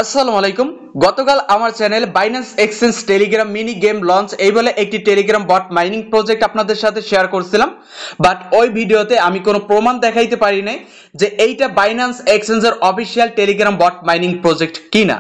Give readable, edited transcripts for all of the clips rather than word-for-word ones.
আসসালামু আলাইকুম। গতকাল আমার channel Binance exchange Telegram mini game launch এই বলে একটি টেলিগ্রাম বট মাইনিং প্রজেক্ট আপনাদের সাথে শেয়ার করছিলাম, বাট ওই ভিডিওতে আমি কোনো প্রমাণ দেখাইতে পারি নাই যে এইটা বাইন্যান্স এক্সচেঞ্জের official Telegram bot mining project কিনা।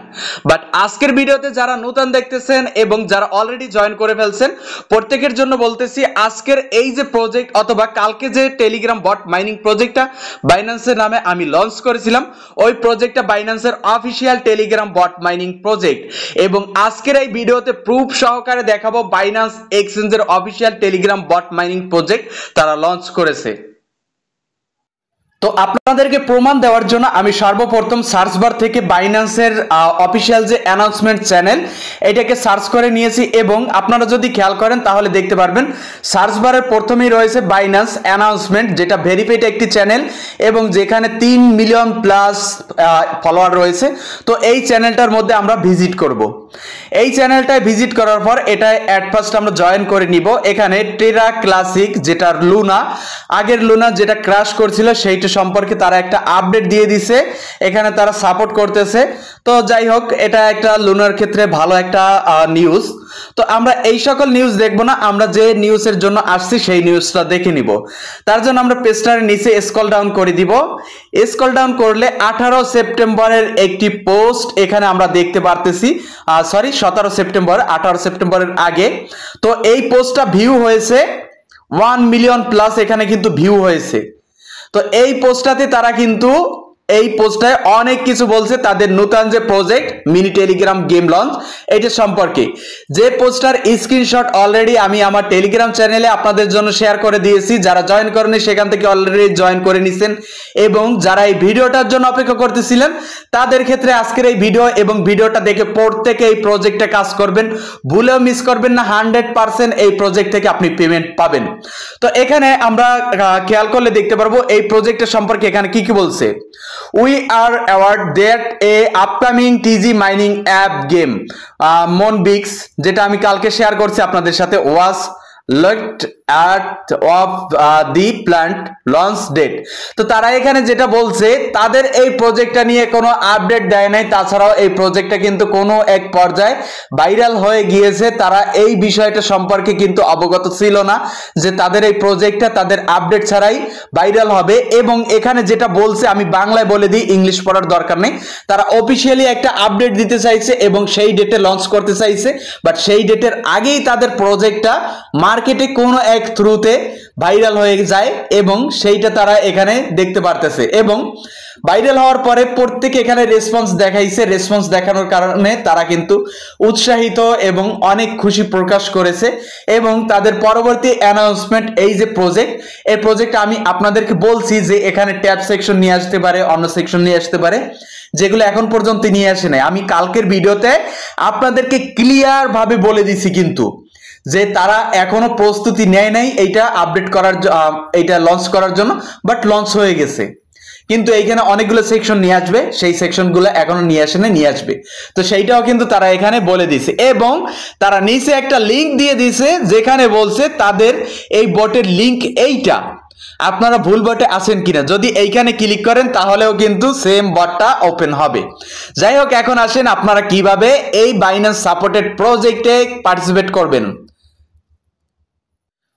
বাট আজকের ভিডিওতে যারা নতুন দেখতেছেন এবং যারা অলরেডি জয়েন করে ফেলছেন প্রত্যেকের জন্য বলতেছি, আজকের এই যে প্রজেক্ট অথবা কালকে যে টেলিগ্রাম বট মাইনিং প্রজেক্টটা বাইন্যান্সের নামে আমি লঞ্চ করেছিলাম, ওই প্রজেক্টটা বাইন্যান্সের official Telegram bot mining project. এবং আজকের এই ভিডিওতে প্রুফ সহকারে দেখাবো বাইন্যান্স এক্সচেঞ্জের official Telegram bot mining project তারা লঞ্চ করেছে। তো আপনাদেরকে প্রমাণ দেওয়ার জন্য আমি সর্বপ্রথম সার্চ বার থেকে বাইন্যান্সের অফিসিয়াল যে অ্যানাউন্সমেন্ট চ্যানেল এটাকে সার্চ করে নিয়েছি, এবং আপনারা যদি খেয়াল করেন তাহলে দেখতে পারবেন সার্চ বারের প্রথমেই রয়েছে বাইন্যান্স অ্যানাউন্সমেন্ট, যেটা ভেরিফাইড একটি চ্যানেল এবং যেখানে 3 মিলিয়ন প্লাস ফলোয়ার রয়েছে। তো এই চ্যানেলটার মধ্যে আমরা ভিজিট করব। এই চ্যানেলটায় ভিজিট করার পর এটা অ্যাট ফার্স্ট আমরা জয়েন করে নিব। এখানে টেরা ক্লাসিক, যেটা লুনা, আগের লুনা যেটা ক্র্যাশ করছিল সেইটা সম্পর্কে তারা একটা আপডেট দিয়ে দিছে, এখানে তারা সাপোর্ট করতেছে। তো যাই হোক, এটা একটা লুনার ক্ষেত্রে ভালো একটা নিউজ। তো আমরা এই সকল নিউজ দেখব না, আমরা যে নিউজের জন্য আসছি সেই নিউজটা দেখে নিব। তার জন্য আমরা পেজটার নিচে স্ক্রল ডাউন করে দিব। স্ক্রল ডাউন করলে 18 সেপ্টেম্বরের একটি পোস্ট এখানে আমরা দেখতে পারতেছি, 17 সেপ্টেম্বর, 18 সেপ্টেম্বরের আগে। তো এই পোস্টটা ভিউ হয়েছে 1 মিলিয়ন প্লাস, এখানে কিন্তু ভিউ হয়েছে। তো এই পোস্টটাতে তারা কিন্তু এই পোস্টটায় অনেক কিছু বলছে তাদের নতুন যে project mini Telegram game launch এটা সম্পর্কে। যে পোস্টার স্ক্রিনশট অলরেডি আমি আমার টেলিগ্রাম চ্যানেলে আপনাদের জন্য শেয়ার করে দিয়েছি, যারা জয়েন করেনি সেখান থেকে অলরেডি জয়েন করে নিছেন, এবং যারা এই ভিডিওটার জন্য অপেক্ষা করতেছিলেন তাদের ক্ষেত্রে আজকের এই ভিডিও এবং ভিডিওটা দেখে প্রত্যেকে এই প্রজেক্টে কাজ করবেন, ভুলেও মিস করবেন না। 100% এই প্রজেক্ট থেকে আপনি পেমেন্ট পাবেন। তো এখানে আমরা খেয়াল করলে দেখতে পারবো এই প্রজেক্টের সম্পর্কে এখানে কি কি বলছে। We are aware that a upcoming TG mining app game Monbix, যেটা আমি কালকে শেয়ার করছি আপনাদের সাথে, was looked at of the planned launch date। তো তারা এখানে যেটা বলছে তাদের এই প্রজেক্টটা নিয়ে কোনো আপডেট দেয় নাই, তাছাড়াও এই প্রজেক্টটা কিন্তু কোনো এক পর্যায়ে ভাইরাল হয়ে গিয়েছে। তারা এই বিষয়টা সম্পর্কে কিন্তু অবগত ছিল না যে তাদের এই প্রজেক্টটা তাদের আপডেট ছাড়াই ভাইরাল হবে। এবং এখানে যেটা বলছে আমি বাংলায় বলে দিই, ইংলিশ পড়ার দরকার নেই। তারা অফিসিয়ালি একটা আপডেট দিতে চাইছে এবং সেই ডেটে লঞ্চ করতে চাইছে, বাট সেই ডেটের আগেই তাদের প্রজেক্টটা মার্কেটে কোনো এক থ্রুতে ভাইরাল হয়ে যায় এবং সেইটা তারা এখানে দেখতে পারতেছে। এবং ভাইরাল হওয়ার পরে প্রত্যেকে এখানে রেসপন্স দেখাইছে। রেসপন্স দেখানোর কারণে তারা কিন্তু উৎসাহিত এবং অনেক খুশি প্রকাশ করেছে। এবং তাদের পরবর্তী অ্যানাউন্সমেন্ট এই যে প্রজেক্ট, এই প্রজেক্ট আমি আপনাদেরকে বলছি যে এখানে ট্যাব সেকশন নিয়ে আসতে পারে, অন্য সেকশন নিয়ে আসতে পারে, যেগুলো এখন পর্যন্ত নিয়ে আসে নাই। আমি কালকের ভিডিওতে আপনাদেরকে ক্লিয়ার ভাবে বলে দিছি কিন্তু যে তারা এখনো প্রস্তুতি নেয় নাই এইটা আপডেট করার, এইটা লঞ্চ করার জন্য, বাট লঞ্চ হয়ে গেছে। কিন্তু এইখানে অনেকগুলো সেকশন নিয়ে আসবে, সেই সেকশনগুলো এখনো নিয়ে আসে না, নিয়ে আসবে। তো সেইটাও কিন্তু তারা এখানে বলে দিছে, এবং তারা নিচে একটা লিঙ্ক দিয়ে দিছে যেখানে বলছে তাদের এই বটের লিঙ্ক এইটা। আপনারা ভুল বটে আছেন কিনা, যদি এইখানে ক্লিক করেন তাহলেও কিন্তু সেম বটটা ওপেন হবে। যাই হোক, এখন আসেন আপনারা কিভাবে এই বাইন্যান্স সাপোর্টেড প্রজেক্টে পার্টিসিপেট করবেন।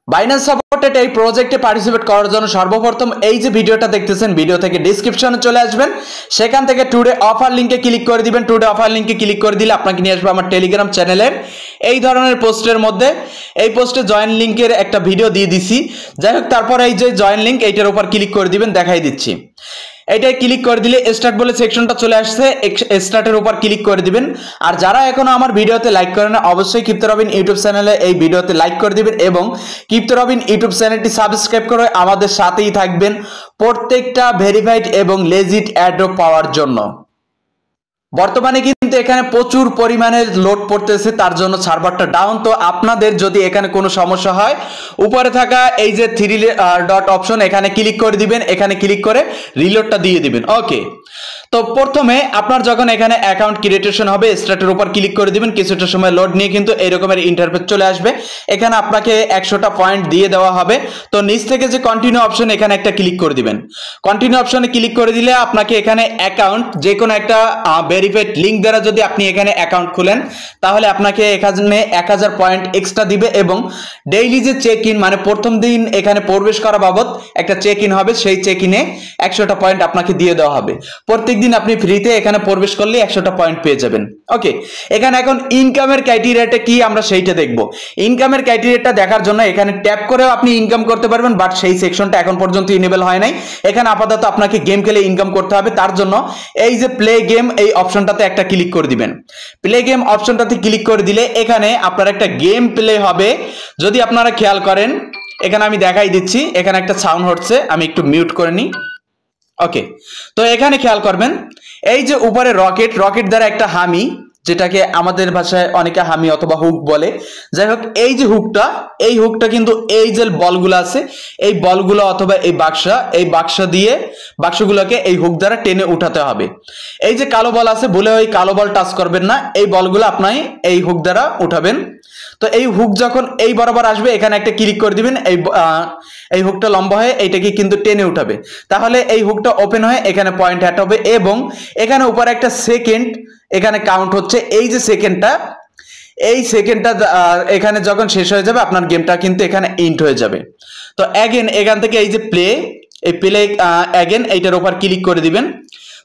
বাইন্যান্স সাপোর্টেড এই প্রজেক্টে পার্টিসিপেট করার জন্য সর্বপ্রথম এই যে ভিডিওটা দেখতেছেন, ভিডিও থেকে ডেসক্রিপশনে চলে আসবেন, সেখান থেকে টুডে অফার লিঙ্কে ক্লিক করে দিবেন। টুডে অফার লিঙ্কে ক্লিক করে দিলে আপনাকে নিয়ে আসবে আমার টেলিগ্রাম চ্যানেলের এই ধরনের পোস্টের মধ্যে। এই পোস্টে জয়েন লিঙ্কের একটা ভিডিও দিয়ে দিছি। যাই হোক, তারপর এই যে জয়েন লিঙ্ক এইটার উপর ক্লিক করে দিবেন, দেখাই দিচ্ছি। এইটাই ক্লিক করে দিলে স্টার্ট বলে সেকশনটা চলে আসছে, স্টার্টের উপর ক্লিক করে দিবেন। আর যারা এখনো আমার ভিডিওতে লাইক করেন না, অবশ্যই ক্রিপ্টো রবিন ইউটিউব চ্যানেলে এই ভিডিওতে লাইক করে দিবেন এবং ক্রিপ্টো রবিন ইউটিউব চ্যানেলটি সাবস্ক্রাইব করে আমাদের সাথেই থাকবেন প্রত্যেকটা ভেরিফাইড এবং লেজিট অ্যাড্রপ পাওয়ার জন্য। বর্তমানে কিন্তু এখানে প্রচুর পরিমাণে লোড পড়তেছে, তার জন্য সার্ভারটা ডাউন। তো আপনাদের যদি এখানে কোনো সমস্যা হয়, উপরে থাকা এই যে 3 ডট অপশন এখানে ক্লিক করে দিবেন, এখানে ক্লিক করে রিলোডটা দিয়ে দিবেন। ওকে, তো তো প্রথমে আপনার যখন এখানে অ্যাকাউন্ট ক্রিয়েটেশন হবে স্টার্টের উপর ক্লিক করে দিবেন, কিছুটা সময় লোড নিয়ে কিন্তু এরকমের ইন্টারফেস চলে আসবে। এখানে আপনাকে 100টা পয়েন্ট দিয়ে দেওয়া হবে। তো নিচ থেকে যে কন্টিনিউ অপশন এখানে একটা ক্লিক করে দিবেন। কন্টিনিউ অপশনে ক্লিক করে দিলে আপনাকে এখানে অ্যাকাউন্ট যে কোনো একটা ভেরিফাইড লিঙ্ক দ্বারা যদি আপনি এখানে অ্যাকাউন্ট খুলেন তাহলে আপনাকে এখানে 1000 পয়েন্ট এক্সট্রা দিবে এবং ডেইলি যে চেক ইন মানে প্রথম দিন এখানে প্রবেশ করা বাবদ একটা চেক ইন হবে, সেই চেক ইনে 100টা পয়েন্ট আপনাকে দিয়ে দেওয়া হবে। প্রত্যেকদিন আপনি ফ্রিতে এখানে প্রবেশ করলে 100টা পয়েন্ট পেয়ে যাবেন। ওকে, এখানে এখন ইনকামের ক্রাইটেরিয়াটা কি আমরা সেইটা দেখব। ইনকামের ক্রাইটেরিয়াটা দেখার জন্য এখানে ট্যাপ করেও আপনি ইনকাম করতে পারবেন, বাট সেই সেকশনটা এখন পর্যন্ত ইনেবল হয় নাই। এখানে আপাতত আপনাকে গেম খেলে ইনকাম করতে হবে। তার জন্য এই যে প্লে গেম এই অপশনটাতে একটা ক্লিক করে দিবেন। প্লে গেম অপশনটাতে ক্লিক করে দিলে এখানে আপনার একটা গেম প্লে হবে। যদি আপনারা খেয়াল করেন এখানে আমি দেখাই দিচ্ছি, এখানে একটা সাউন্ড হচ্ছে, আমি একটু মিউট করে নিই। ওকে, তো এখানে খেয়াল করবেন এই যে উপরে রকেট দ্বারা একটা হামি, যেটাকে আমাদের ভাষায় অনেকে হামি অথবা হুক বলে, যাই হোক এই যে এই হুকটা কিন্তু এই যে বলগুলো আছে এই বলগুলো অথবা এই বাক্সগুলোকে এই হুক দ্বারা টেনে উঠাতে হবে। এই যে কালো বল আছে বলে ওই কালো বল টাচ করবেন না, এই বলগুলো আপনি এই হুক দ্বারা উঠাবেন। তো এই হুক যখন এই বরাবর আসবে এখানে একটা ক্লিক করে দিবেন, এই হুকটা লম্বা হয়ে এইটাকে কিন্তু টেনে উঠাবে। তাহলে এই হুকটা ওপেন হয়ে এখানে পয়েন্ট অ্যাড হবে এবং এখানে উপরে একটা সেকেন্ড এখানে কাউন্ট হচ্ছে। এই যে সেকেন্ডটা এখানে যখন শেষ হয়ে যাবে আপনার গেমটা কিন্তু এখানে এন্ড হয়ে যাবে। তো অ্যাগেন এখান থেকে এই যে প্লে অ্যাগেন এইটার উপর ক্লিক করে দিবেন।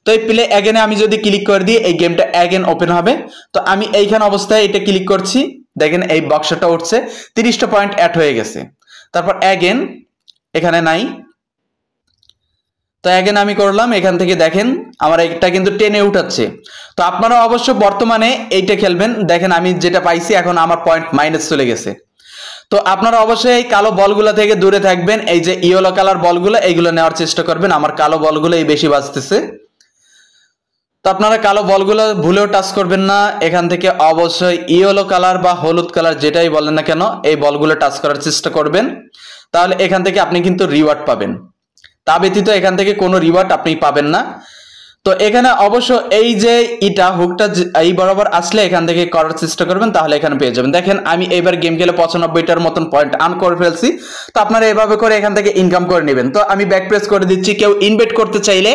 তো এই প্লে অ্যাগেনে আমি যদি ক্লিক করে দিই এই গেমটা অ্যাগেন ওপেন হবে। তো আমি এইখানে অবস্থায় এটা ক্লিক করছি, দেখেন এই বক্সটা উঠছে, 30টা পয়েন্ট অ্যাড হয়ে গেছে। তারপর অ্যাগেন এখানে নাই, তো অ্যাগেন আমি করলাম, এখান থেকে দেখেন আমার এটা কিন্তু টেনে উঠাচ্ছে। তো আপনারা অবশ্য বর্তমানে এইটা খেলবেন। দেখেন আমি যেটা পাইছি এখন আমার পয়েন্ট মাইনাস চলে গেছে। তো আপনারা অবশ্যই এই কালো বলগুলো থেকে দূরে থাকবেন। এই যে ইয়েলো কালার বলগুলো এইগুলো নেওয়ার চেষ্টা করবেন। আমার কালো বলগুলো এই বেশি বাজতেছে, তো আপনারা কালো বলগুলো ভুলেও টাচ করবেন না। এখান থেকে অবশ্যই ইয়েলো কালার বা হলুদ কালার যেটাই বলেন না কেন এই বলগুলো টাচ করার চেষ্টা করবেন, তাহলে এখান থেকে আপনি কিন্তু রিওয়ার্ড পাবেন। তা ব্যতীত এখান থেকে কোনো রিওয়ার্ড আপনি পাবেন না। তো এখানে অবশ্য এই যে হুকটা এই বরাবর আসলে এখান থেকে করার চেষ্টা করবেন, তাহলে এখানে পেয়ে যাবেন। দেখেন আমি এবার গেম খেলে 95টার মতন পয়েন্ট আর্ন করে ফেলছি। তো আপনারা এভাবে করে এখান থেকে ইনকাম করে নেবেন। তো আমি ব্যাক প্রেস করে দিচ্ছি। কেউ ইনভেস্ট করতে চাইলে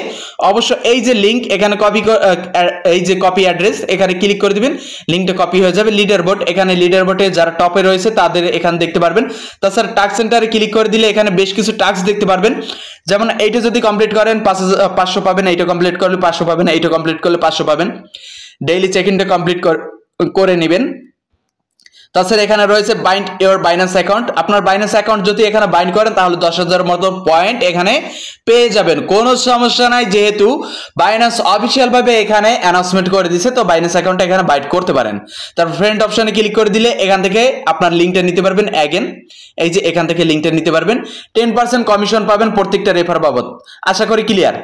অবশ্য এই যে লিঙ্ক এখানে এই যে কপি অ্যাড্রেস এখানে ক্লিক করে দিবেন, লিঙ্কটা কপি হয়ে যাবে। লিডার বোর্ড, এখানে লিডার বোর্ডে যারা টপে রয়েছে তাদের এখানে দেখতে পারবেন। তাছাড়া টাস্ক সেন্টারে ক্লিক করে দিলে এখানে বেশ কিছু টাস্ক দেখতে পারবেন। যেমন এইটা যদি কমপ্লিট করেন 500 পাবেন, এইটা কমপ্লিট করলে 500 পাবেন, এইটা কমপ্লিট করলে 500 পাবেন। ডেইলি চেক ইনটা কমপ্লিট করে নেবেন। তাছাড়া এখানে রয়েছে বাইন্ড ইওর বাইন্যান্স অ্যাকাউন্ট। আপনার বাইন্যান্স অ্যাকাউন্ট যদি এখানে বাইন্ড করেন তাহলে 10,000 মতো পয়েন্ট এখানে পেয়ে যাবেন, কোনো সমস্যা নাই। যেহেতু বাইন্যান্স অফিসিয়াল ভাবে এখানে অ্যানাউন্সমেন্ট করে দিয়েছে, তো বাইন্যান্স অ্যাকাউন্টটা এখানে বাইন্ড করতে পারেন। তারপর ফ্রেন্ড অপশনে ক্লিক করে দিলে এখান থেকে আপনার লিঙ্কটা নিতে পারবেন। অ্যাগেন এই যে এখান থেকে লিঙ্কটা নিতে পারবেন, 10% কমিশন পাবেন প্রত্যেকটা রেফার বাবদ। আশা করি ক্লিয়ার।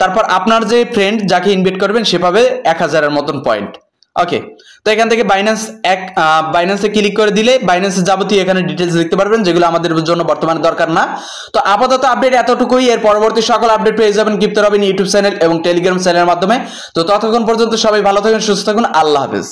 তারপর আপনার যে ফ্রেন্ড যাকে ইনভাইট করবেন সে পাবে 1000-এর মতন পয়েন্ট। ওকে, তো এখান থেকে বাইন্যান্সে ক্লিক করে দিলে বাইন্যান্সের যাবতীয় এখানে ডিটেইলস দেখতে পারবেন, যেগুলো আমাদের জন্য বর্তমানে দরকার না। তো আপাতত আপডেট এতটুকুই। এর পরবর্তী সকল আপডেট পেয়ে যাবেন ক্রিপ্টো রবিন ইউটিউব চ্যানেল এবং টেলিগ্রাম চ্যানেলের মাধ্যমে। তো ততক্ষণ পর্যন্ত সবাই ভালো থাকুন, সুস্থ থাকুন, আল্লাহ হাফেজ।